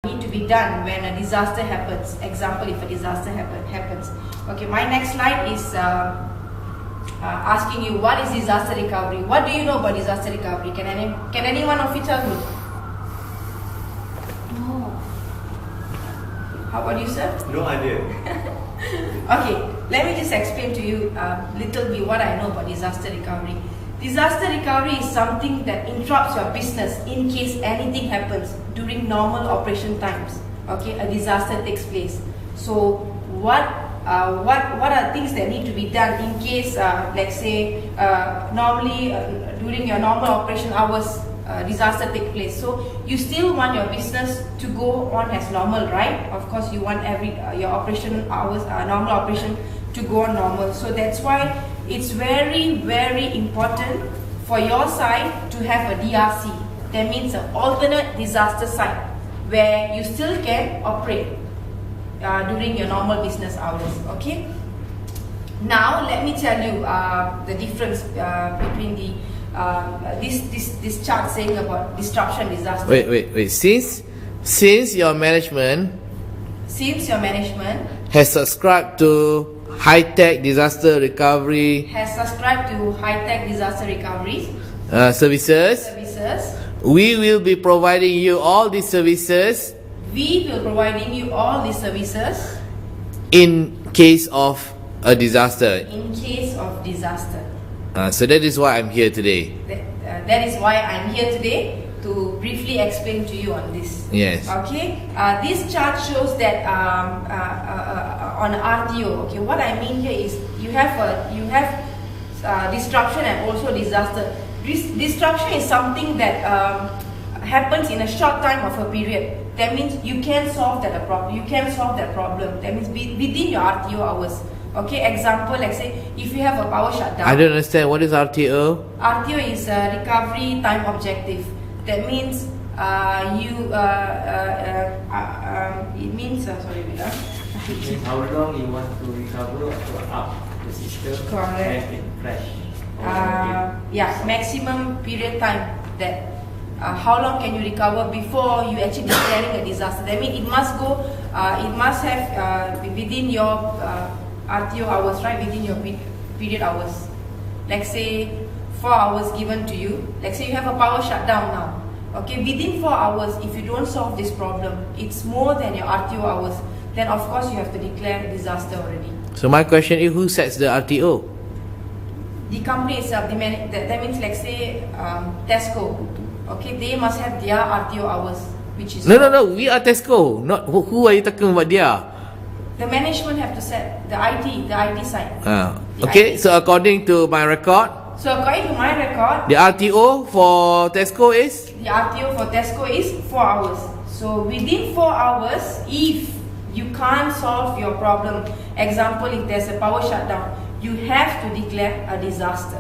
need to be done when a disaster happens. Example, if a disaster happens. Okay, my next slide is asking you, what is disaster recovery? What do you know about disaster recovery? Can anyone of you tell me? No. How about you, sir? No idea. Okay, let me just explain to you a little bit what I know about disaster recovery. Disaster recovery is something that interrupts your business in case anything happens during normal operation times. Okay, a disaster takes place. So what are things that need to be done in case, let's say, normally during your normal operation hours, disaster take place? So you still want your business to go on as normal, right? Of course, you want your operation hours, normal operation, to go on normal. So that's why it's very, very important for your side to have a DRC. That means an alternate disaster site where you still can operate during your normal business hours. Okay. Now let me tell you the difference between the this chart saying about disruption disaster. Wait. Since your management has subscribed to high-tech disaster recovery services, we will be providing you all these services in case of a disaster. So that is why I'm here today. That is why I'm here today, to briefly explain to you on this. Yes. Okay. This chart shows that on RTO. Okay. What I mean here is you have disruption and also disaster. Disruption is something that happens in a short time of a period. That means you can solve that problem. That means within your RTO hours. Okay, example, let's say if you have a power shutdown. I don't understand. What is RTO? RTO is recovery time objective. That means it means sorry, How long you want to recover to up the system? Correct. Make it fresh. Yeah, maximum period time that how long can you recover before you actually declaring a disaster. That means it must go. It must have within your RTO hours, right? Within your period hours. Let's say 4 hours given to you. Let's say you have a power shutdown now. Okay, within 4 hours, if you don't solve this problem, it's more than your RTO hours, then of course you have to declare a disaster already. So my question is, who sets the RTO? The company itself. That means, let's say Tesco. Okay, they must have their RTO hours, which is No. We are Tesco. Not who are you talking about? The management have to set the IT side. Okay, IT. so according to my record, the RTO for Tesco is? The RTO for Tesco is 4 hours. So within 4 hours, if you can't solve your problem, example, if there's a power shutdown, you have to declare a disaster.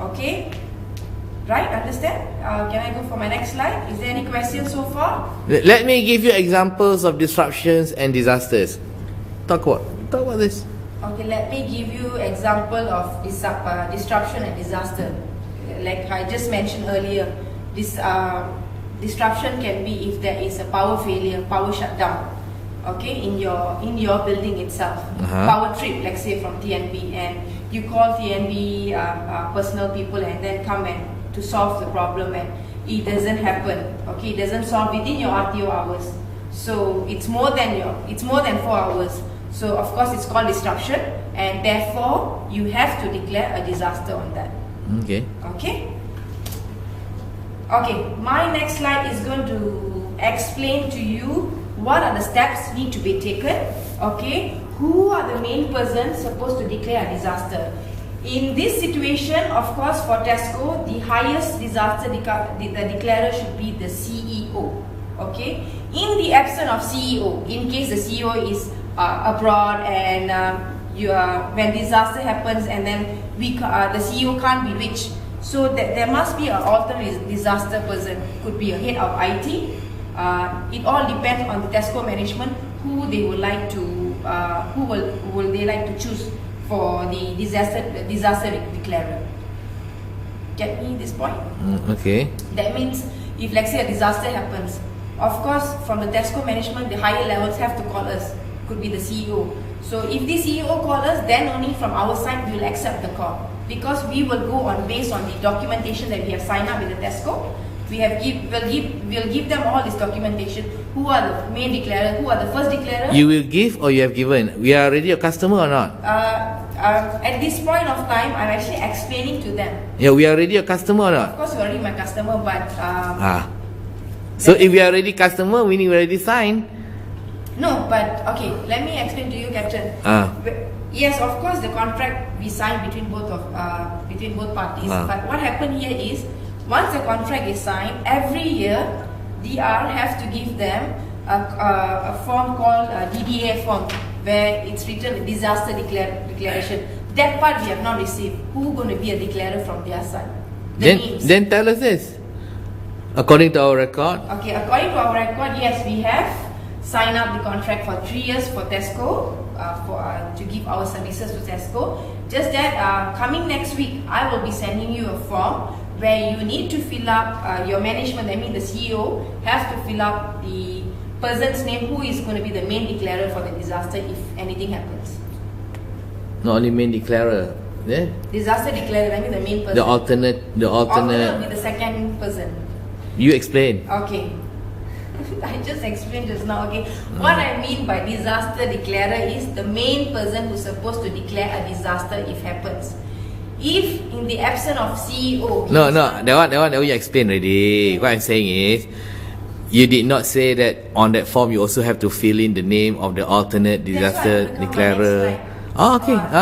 Okay? Right? Understand? Can I go for my next slide? Is there any questions so far? Let me give you examples of disruptions and disasters. Talk about this. Okay, let me give you example of disruption and disaster. Like I just mentioned earlier, this disruption can be if there is a power failure, power shutdown. Okay, in your building itself, power trip, let's say from TNB, and you call TNB personal people and then come and to solve the problem, and it doesn't happen. Okay, it doesn't solve within your RTO hours. So it's more than 4 hours. So of course it's called disruption, and therefore you have to declare a disaster on that. Okay. Okay, my next slide is going to explain to you what are the steps need to be taken. Okay, who are the main persons supposed to declare a disaster? In this situation, of course, for Tesco, the highest disaster the declarer should be the CEO. Okay, in the absence of CEO, in case the CEO is abroad and when disaster happens and then the CEO can't be reached, so there must be an alternate disaster person. Could be a head of IT. It all depends on the Tesco management who they would like to who will they like to choose for the disaster declarer. Get me this point? Okay. That means if, let's say, a disaster happens, of course, from the Tesco management, the higher levels have to call us. Could be the CEO. So if the CEO calls us, then only from our side we will accept the call, because we will go on based on the documentation that we have signed up with the Tesco. We'll give them all this documentation. Who are the main declarer? Who are the first declarer? You will give or you have given? We are already a customer or not? At this point of time, I'm actually explaining to them. Yeah, we are already a customer or not? Of course, you're already my customer, but So if we are already customer, meaning we already signed. no. But okay, let me explain to you, Captain. Yes, of course, the contract we signed between both parties. But what happened here is, once the contract is signed, every year DR has to give them a form called DDA form, where it's written disaster declaration. That part we have not received. Who going to be a declarer from their side? Then tell us this. According to our record. Okay, according to our record, yes, we have signed up the contract for 3 years for Tesco, to give our services to Tesco. Just that coming next week, I will be sending you a form where you need to fill up your management, I mean the CEO, has to fill up the person's name who is going to be the main declarer for the disaster if anything happens. Not only main declarer. Yeah? Disaster declarer, I mean the main person. The alternate. Alternate will be the second person. You explain. Okay. I just explained just now, okay. What I mean by disaster declarer is the main person who's supposed to declare a disaster if happens. If in the absence of CEO... No, that one you explained already. What I'm saying is, you did not say that on that form you also have to fill in the name of the alternate disaster declarer. Oh,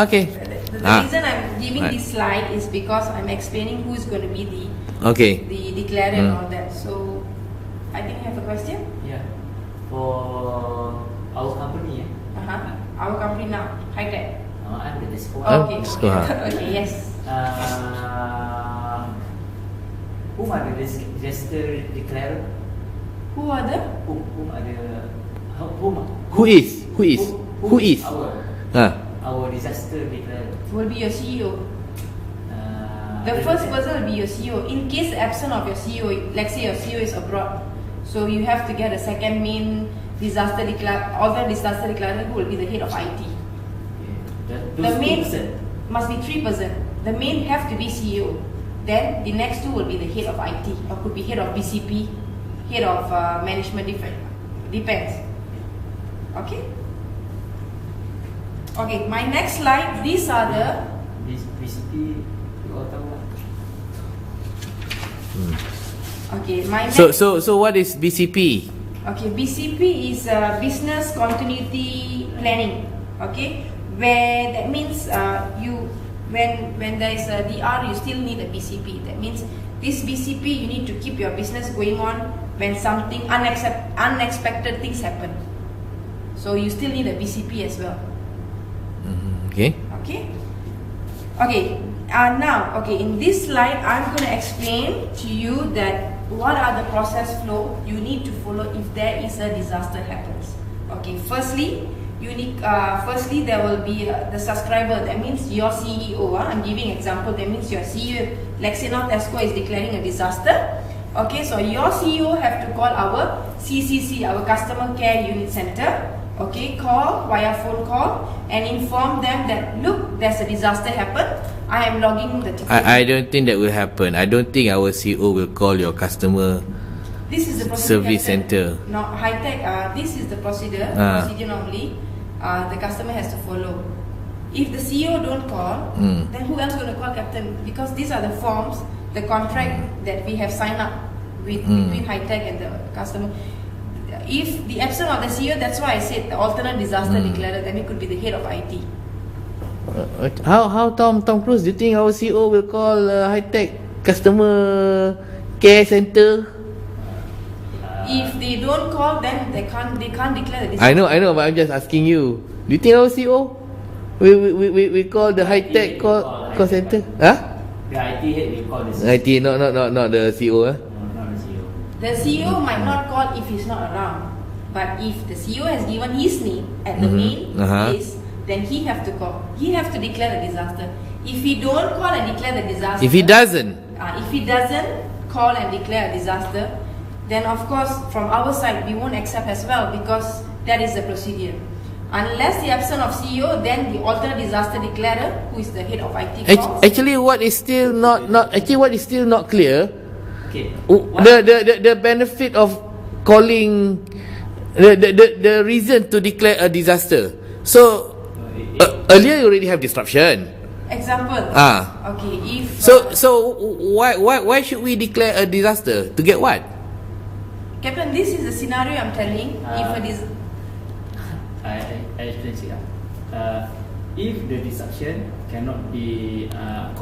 okay. The reason I'm giving this slide is because I'm explaining who is going to be the declarer and all that. So, I think I have a question. Yeah. For our company, Our company now, High-Tech. I'm the Tesco. Okay. Okay, yes. Whom are the disaster declarer? Who are the? Who is? Our disaster declarer Will be your CEO. The first person will be your CEO. In case absent of your CEO, let's say your CEO is abroad, so you have to get a second main disaster declarer, who will be the head of IT. The main must be 3 person. The main have to be CEO. Then the next two will be the head of IT, or could be head of BCP, head of management. Depends. Okay. Okay. My next slide. These are the BCP. You all tahu lah. Okay. My next. So what is BCP? Okay. BCP is business continuity planning. Okay. Where that means when there is a DR, you still need a BCP. That means this BCP you need to keep your business going on when something unexpected things happen. So you still need a BCP as well. Okay. Now, in this slide, I'm going to explain to you that what are the process flow you need to follow if there is a disaster happens. Okay, firstly there will be the subscriber. That means your CEO. I'm giving example. That means your CEO. Let's say now Tesco is declaring a disaster. Okay, so your CEO have to call our CCC, our Customer Care Unit Center. Okay, call via phone call and inform them that look, there's a disaster happened. I am logging the ticket. I don't think that will happen. I don't think our CEO will call your customer. This is the procedure service center. No, High-Tech. This is the procedure. Procedure normally, the customer has to follow. If the CEO don't call, then who else going to call, Captain? Because these are the forms, the contract that we have signed up with between High-Tech and the customer. If the absence of the CEO, that's why I said the alternate disaster declarer, then it could be the head of IT. How Tom Cruise? Do you think our CEO will call High-Tech customer care center? If they don't call, then they can't declare the disaster. I know, but I'm just asking you. Do you think our CEO we call the High-Tech call center? Huh? The IT head will call this. IT, not the CEO. No, not the CEO. The CEO might not call if he's not around, but if the CEO has given his name at the main place, then he have to call. He have to declare the disaster. If he don't call and declare the disaster, if he doesn't call and declare a disaster, then of course from our side we won't accept as well, because that is the procedure. Unless the absence of CEO, then the alternate disaster declarer, who is the head of IT calls. Actually, what is still not clear, Okay. the benefit of calling the reason to declare a disaster. So earlier you already have disruption. Example. Okay, if So why should we declare a disaster? To get what? Captain, this is the scenario I'm telling. If a I explain it. If the disruption cannot be